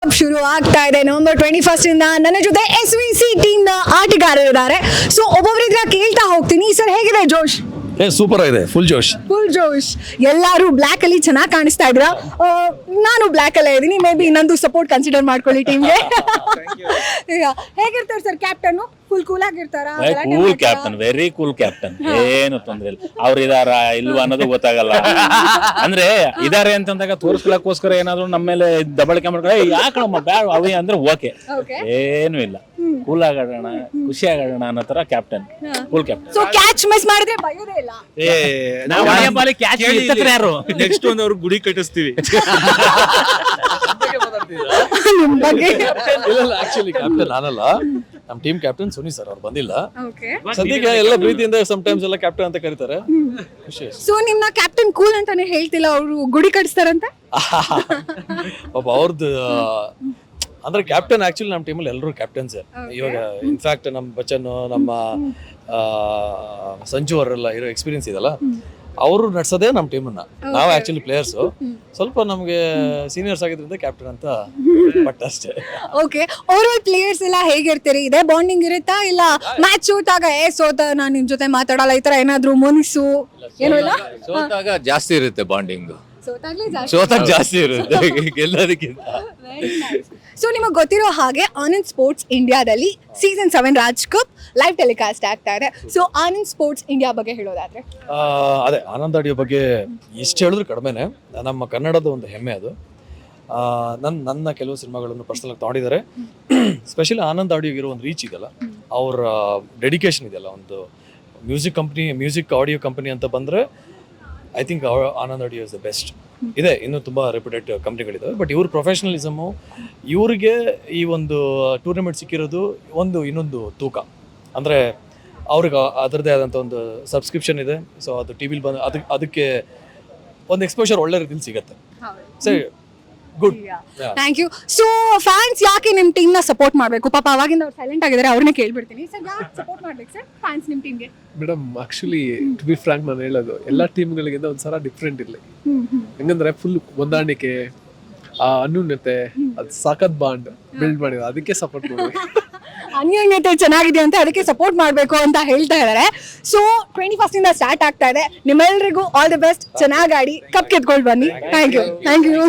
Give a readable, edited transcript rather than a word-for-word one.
ಶುರು ಆಗ್ತಾ ಇದೆ ನವೆಂಬರ್ 21 ಇಂದ. ನನ್ನ ಜೊತೆ SVC ಟೀಮ್ ನ ಆಟಗಾರರಿದ್ದಾರೆ. ಸೊ ಒಬ್ಬೊಬ್ಬರಿದ್ರ ಕೇಳ್ತಾ ಹೋಗ್ತೀನಿ. ಸರ್ ಹೇಗಿದೆ ಜೋಶ್? ಸೂಪರ್ ಆಗಿದೆ, ಫುಲ್ ಜೋಶ್. ಎಲ್ಲರೂ ಬ್ಲ್ಯಾಕ್ ಅಲ್ಲಿ ಚೆನ್ನಾಗಿ ಕಾಣಿಸ್ತಾ ಇದ್ರ. ನಾನು ಬ್ಲ್ಯಾಕ್ ಅಲ್ಲೇ ಇದ್ದೀನಿ. ಮೇ ಬಿ ಇನ್ನೊಂದು ಸಪೋರ್ಟ್ ಕನ್ಸಿಡರ್ ಮಾಡ್ಕೊಳ್ಳಿ ಟೀಮ್ಗೆ. ಹೇಗಿರ್ತಾರೆ ಸರ್ ಕ್ಯಾಪ್ಟನ್? ಫುಲ್ ಕೂಲ್ ಆಗಿರ್ತಾರಾ? Cool captain, very cool captain. ಏನು ತೊಂದ್ರೆ ಇಲ್ಲ. ಅವ್ರು ಇದಾರ ಇಲ್ವಾ ಅನ್ನೋದು ಗೊತ್ತಾಗಲ್ಲ. ಅಂದ್ರೆ ಇದಾರೆ ಅಂತಂದಾಗ ತೋರಿಸ್ಕೊಳ್ಳೋಕೋಸ್ಕರ ಏನಾದ್ರು ನಮ್ಮ ಮೇಲೆ ದಬಳಿಕೆ ಮಾಡ್ಕೊಂಡು ಯಾಕಮ್ಮ ಬ್ಯಾಡ ಅವಿ ಅಂದ್ರೆ ಓಕೆ, ಏನು ಇಲ್ಲ. ಕೂಲ್ ಆಗಾಡೋಣ, ಖುಷಿ ಆಗಾಡೋಣ ಅನ್ನೋ ತರ captain, cool captain. So catch miss ಮಾಡಿದ್ರೆ ಬಯೋದೇ ಇಲ್ಲ. ಯಾರು ನೆಕ್ಸ್ಟ್ ಒಂದು ಅವ್ರು ಗುಡಿ ಕಟ್ಟಿಸ್ತೀವಿ. ನಿಮ್ ಬಗ್ಗೆ ಇಲ್ಲ, ಆಕ್ಚುಲಿ ಕ್ಯಾಪ್ಟನ್ ನಾನಲ್ಲ, ನಮ್ ಟೀಮ್ ಕ್ಯಾಪ್ಟನ್ ಸುನಿ ಸರ್, ಅವ್ರು ಬಂದಿಲ್ಲ ಸದ್ಯಕ್ಕೆ. ಎಲ್ಲ ಪ್ರೀತಿಯಿಂದ ಸಮ್ಟೈಮ್ಸ್ ಎಲ್ಲ ಕ್ಯಾಪ್ಟನ್ ಅಂತ ಕರೀತಾರೆ, ಖುಷಿ. ಸೊ ನಿಮ್ನ ಕ್ಯಾಪ್ಟನ್ ಕೂಲ್ ಅಂತಾನೆ ಹೇಳ್ತಿಲ್ಲ, ಅವರು ಗುಡಿ ಕಟ್ಸ್ತಾರಂತೆ. ಪಾಪ ಅವ್ರದ್ದು ಅಂದ್ರೆ ಕ್ಯಾಪ್ಟನ್ ಆಕ್ಚುಲಿ ನಮ್ಮ ಟೀಮಲ್ಲಿ ಎಲ್ಲರೂ ಕ್ಯಾಪ್ಟನ್ಸ್. ಇವಾಗ ಇನ್ಫ್ಯಾಕ್ಟ್ ನಮ್ಮ ಬಚ್ಚನ್, ನಮ್ಮ ಸಂಜು ಅವರೆಲ್ಲ ಇರೋ ಎಕ್ಸ್ಪೀರಿಯನ್ಸ್ ಇದೆಲ್ಲ, ಅವರು ನಡ್ಸೋದೇ ನಮ್ಮ ಟೀಮನ್ನ. ನಾವು ಆಕ್ಚುಲಿ ಪ್ಲೇಯರ್ಸ್ ಸ್ವಲ್ಪ ನಮಗೆ ಸೀನಿಯರ್ಸ್ ಆಗಿದ್ರಿಂದ ಕ್ಯಾಪ್ಟನ್ ಅಂತ ಬಟ್ ಅಷ್ಟೇ. ಓಕೆ, ಓವರ್ ಆಲ್ ಪ್ಲೇಯರ್ಸ್ ಎಲ್ಲ ಹೇಗಿರ್ತೀರಿ? ಇದೇ ಬಾಂಡಿಂಗ್ ಇರುತ್ತಾ ಇಲ್ಲ ಮ್ಯಾಚ್ ಸೋತಾಗ ಸೋತ ನಾನು ನಿಮ್ ಜೊತೆ ಮಾತಾಡಲ್ಲ ಈ ತರ ಏನಾದ್ರು ಮುನಿಸು ಏನೋ ಇಲ್ಲ? ಸೋತಾಗ ಜಾಸ್ತಿ ಇರುತ್ತೆ ಬಾಂಡಿಂಗ್, ಸೋತಾಗ್ಲೇ ಸೋತಾಗ ಜಾಸ್ತಿ ಇರುತ್ತೆ ಗೆಲ್ಲೋದಕ್ಕಿಂತ. ಸೊ ನಿಮಗೆ ಗೊತ್ತಿರೋ ಹಾಗೆ ಆನಂದ್ ಸ್ಪೋರ್ಟ್ಸ್ ಇಂಡಿಯಾದಲ್ಲಿ season 7 Raj cup live telecast ಆಗ್ತಾ ಇದೆ. ಸೊ ಆನಂದ್ ಸ್ಪೋರ್ಟ್ಸ್ ಇಂಡಿಯಾ ಬಗ್ಗೆ ಹೇಳೋದಾದ್ರೆ ಅದೇ ಆನಂದ್ ಆಡಿಯೋ ಬಗ್ಗೆ ಎಷ್ಟು ಹೇಳಿದ್ರು ಕಡಿಮೆನೆ. ನಮ್ಮ ಕನ್ನಡದ ಒಂದು ಹೆಮ್ಮೆ ಅದು. ನನ್ನ ಕೆಲವು ಸಿನಿಮಾಗಳನ್ನು ಪರ್ಸನಲ್ ಆಗಿ ತಗೊಂಡಿದ್ದಾರೆ. ಸ್ಪೆಷಲಿ ಆನಂದ್ ಆಡಿಯೋಗಿರೋ ಒಂದು ರೀಚ್ ಇದೆಯಲ್ಲ, ಅವ್ರ ಡೆಡಿಕೇಶನ್ ಇದೆಯಲ್ಲ, ಒಂದು ಮ್ಯೂಸಿಕ್ ಆಡಿಯೋ ಕಂಪನಿ ಅಂತ ಬಂದರೆ I think Anand audio is the best. ಇದೆ, ಇನ್ನೂ ತುಂಬ ರೆಪ್ಯೂಟೆಡ್ ಕಂಪ್ನಿಗಳಿದ್ದಾವೆ, ಬಟ್ ಇವ್ರ ಪ್ರೊಫೆಷನಲಿಸಮು, ಇವ್ರಿಗೆ ಈ ಒಂದು ಟೂರ್ನಮೆಂಟ್ ಸಿಕ್ಕಿರೋದು ಇನ್ನೊಂದು ತೂಕ. ಅಂದರೆ ಅವ್ರಿಗೆ ಅದರದ್ದೇ ಆದಂಥ ಒಂದು ಸಬ್ಸ್ಕ್ರಿಪ್ಷನ್ ಇದೆ. ಸೊ ಅದು ಟಿ ವಿಲಿ ಬಂದು ಅದಕ್ಕೆ ಒಂದು ಎಕ್ಸ್ಪೋಜರ್ ಒಳ್ಳೆ ರೀತಿಲಿ ಸಿಗುತ್ತೆ. ಸರಿ, good, thank you. So fans ಯಾಕೆ ನಿಮ್ಮ ಟೀಮ್ನ ಸಪೋರ್ಟ್ ಮಾಡಬೇಕು? ಪಾಪ ಅವಾಗಿಂದ ಅವ್ರು ಸೈಲೆಂಟ್ ಆಗಿದ್ದಾರೆ, ಅವ್ರನ್ನೇ ಕೇಳ್ಬಿಡ್ತೀನಿ. ಸರ್ ಯಾಕೆ ಸಪೋರ್ಟ್ ಮಾಡ್ಬೇಕು ಸರ್ ಫ್ಯಾನ್ಸ್ ನಿಮ್ಮ ಟೀಮ್ಗೆ? Madam, actually to be frank ನಾನು ಹೇಳೋದು, ಎಲ್ಲ ಟೀಮ್ಗಳಿಗಿಂತ ಒಂದ್ಸಲ ಡಿಫ್ರೆಂಟ್ ಇರಲಿ. ಹೆಂಗಂದ್ರೆ ಫುಲ್ ಹೊಂದಾಣಿಕೆ, ಅನ್ಯೂನ್ಯತೆ, ಅದು ಸಖತ್ ಬಾಂಡ್ ಬಿಲ್ಡ್ ಮಾಡಿದ್ರು, ಅದಕ್ಕೆ ಸಪೋರ್ಟ್ ಮಾಡಬೇಕು. ಅನ್ಯೋನ್ಯತೆ ಚೆನ್ನಾಗಿದೆ ಅಂತ ಅದಕ್ಕೆ ಸಪೋರ್ಟ್ ಮಾಡಬೇಕು ಅಂತ ಹೇಳ್ತಾ ಇದ್ದಾರೆ. ಸೊ 21 ಇಂದ ಸ್ಟಾರ್ಟ್ ಆಗ್ತಾ ಇದೆ. ನಿಮ್ಮೆಲ್ಲರಿಗೂ ಆಲ್ ದಿ ಬೆಸ್ಟ್. ಚೆನ್ನಾಗಿ ಆಡಿ ಕಪ್ ಗೆದ್ಕೊಂಡು ಬನ್ನಿ. Thank you.